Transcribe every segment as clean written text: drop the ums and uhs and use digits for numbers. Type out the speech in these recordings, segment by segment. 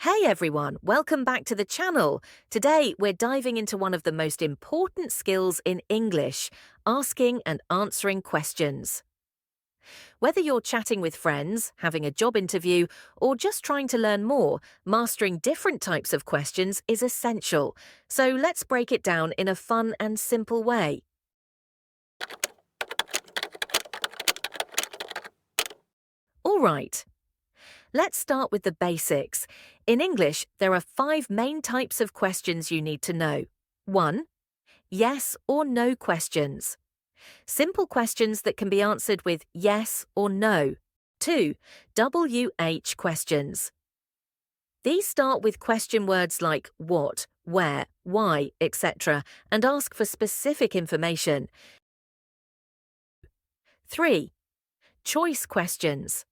Hey everyone, welcome back to the channel. Today we're diving into one of the most important skills in English, asking and answering questions. Whether you're chatting with friends, having a job interview, or just trying to learn more, mastering different types of questions is essential. So let's break it down in a fun and simple way. All right. Let's start with the basics. In English, there are 5 main types of questions you need to know. 1. Yes or no questions. Simple questions that can be answered with yes or no. 2. WH questions. These start with question words like what, where, why, etc., and ask for specific information. 3. Choice questions.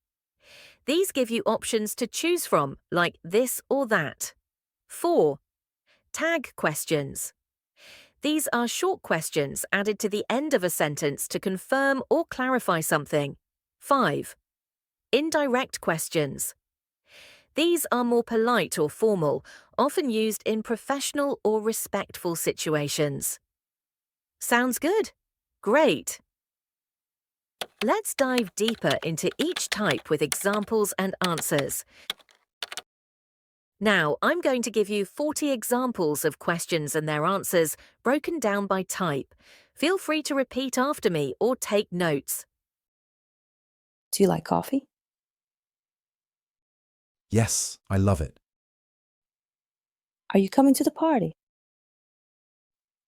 These give you options to choose from, like this or that. 4. Tag questions. These are short questions added to the end of a sentence to confirm or clarify something. 5. Indirect questions. These are more polite or formal, often used in professional or respectful situations. Sounds good? Great! Let's dive deeper into each type with examples and answers. Now, I'm going to give you 40 examples of questions and their answers, broken down by type. Feel free to repeat after me or take notes. Do you like coffee? Yes, I love it. Are you coming to the party?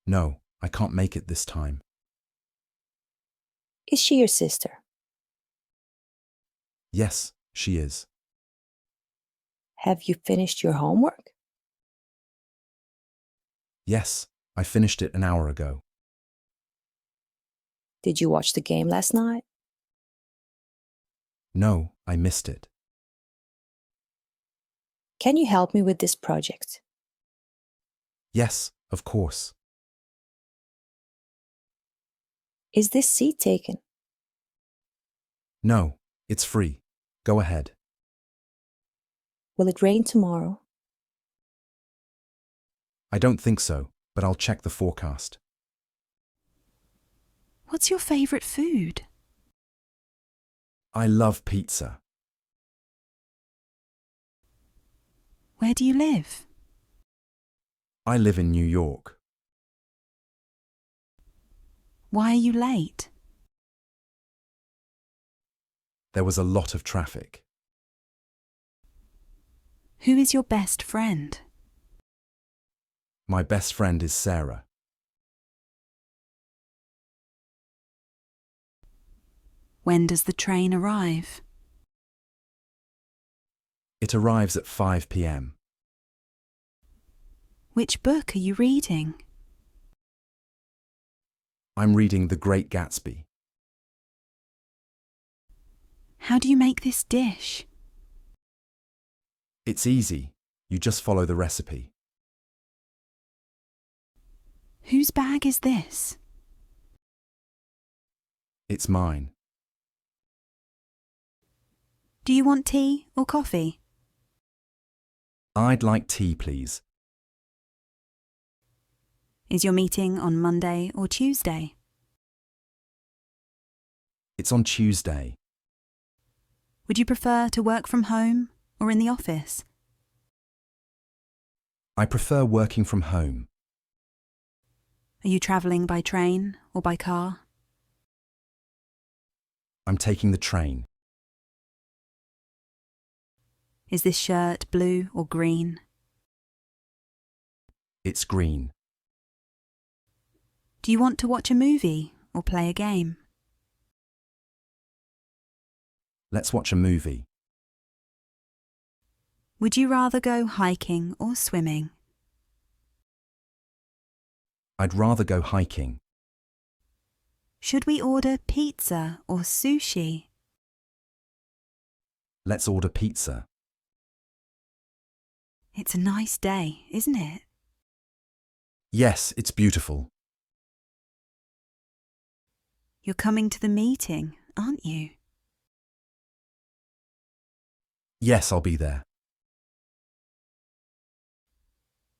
No, I can't make it this time. Is she your sister? Yes, she is. Have you finished your homework? Yes, I finished it an hour ago. Did you watch the game last night? No, I missed it. Can you help me with this project? Yes, of course. Is this seat taken? No, it's free. Go ahead. Will it rain tomorrow? I don't think so, but I'll check the forecast. What's your favourite food? I love pizza. Where do you live? I live in New York. Why are you late? There was a lot of traffic. Who is your best friend? My best friend is Sarah. When does the train arrive? It arrives at 5 p.m. Which book are you reading? I'm reading The Great Gatsby. How do you make this dish? It's easy. You just follow the recipe. Whose bag is this? It's mine. Do you want tea or coffee? I'd like tea, please. Is your meeting on Monday or Tuesday? It's on Tuesday. Would you prefer to work from home or in the office? I prefer working from home. Are you travelling by train or by car? I'm taking the train. Is this shirt blue or green? It's green. Do you want to watch a movie or play a game? Let's watch a movie. Would you rather go hiking or swimming? I'd rather go hiking. Should we order pizza or sushi? Let's order pizza. It's a nice day, isn't it? Yes, it's beautiful. You're coming to the meeting, aren't you? Yes, I'll be there.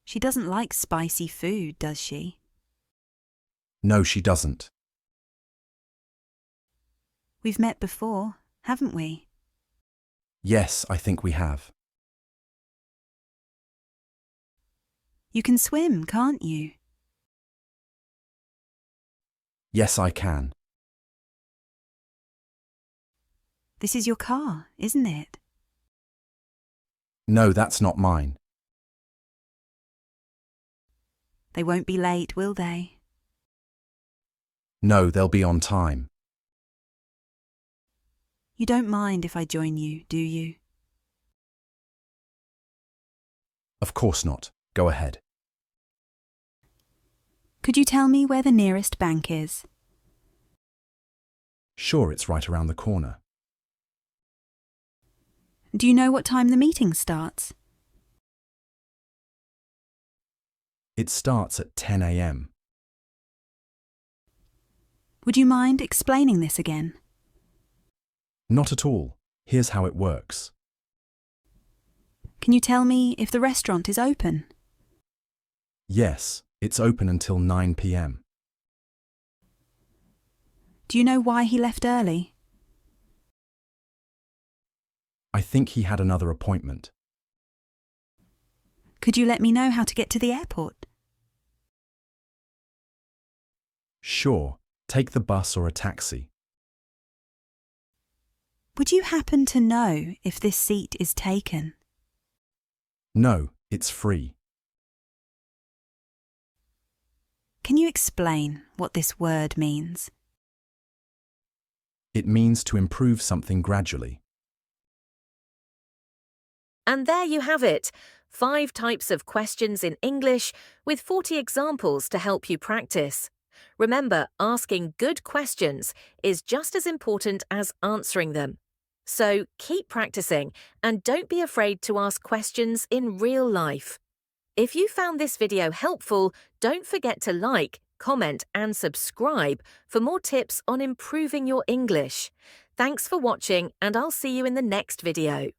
She doesn't like spicy food, does she? No, she doesn't. We've met before, haven't we? Yes, I think we have. You can swim, can't you? Yes, I can. This is your car, isn't it? No, that's not mine. They won't be late, will they? No, they'll be on time. You don't mind if I join you, do you? Of course not. Go ahead. Could you tell me where the nearest bank is? Sure, it's right around the corner. Do you know what time the meeting starts? It starts at 10 a.m. Would you mind explaining this again? Not at all. Here's how it works. Can you tell me if the restaurant is open? Yes, it's open until 9 p.m. Do you know why he left early? I think he had another appointment. Could you let me know how to get to the airport? Sure, take the bus or a taxi. Would you happen to know if this seat is taken? No, it's free. Can you explain what this word means? It means to improve something gradually. And there you have it. 5 types of questions in English with 40 examples to help you practice. Remember, asking good questions is just as important as answering them. So keep practicing and don't be afraid to ask questions in real life. If you found this video helpful, don't forget to like, comment and subscribe for more tips on improving your English. Thanks for watching and I'll see you in the next video.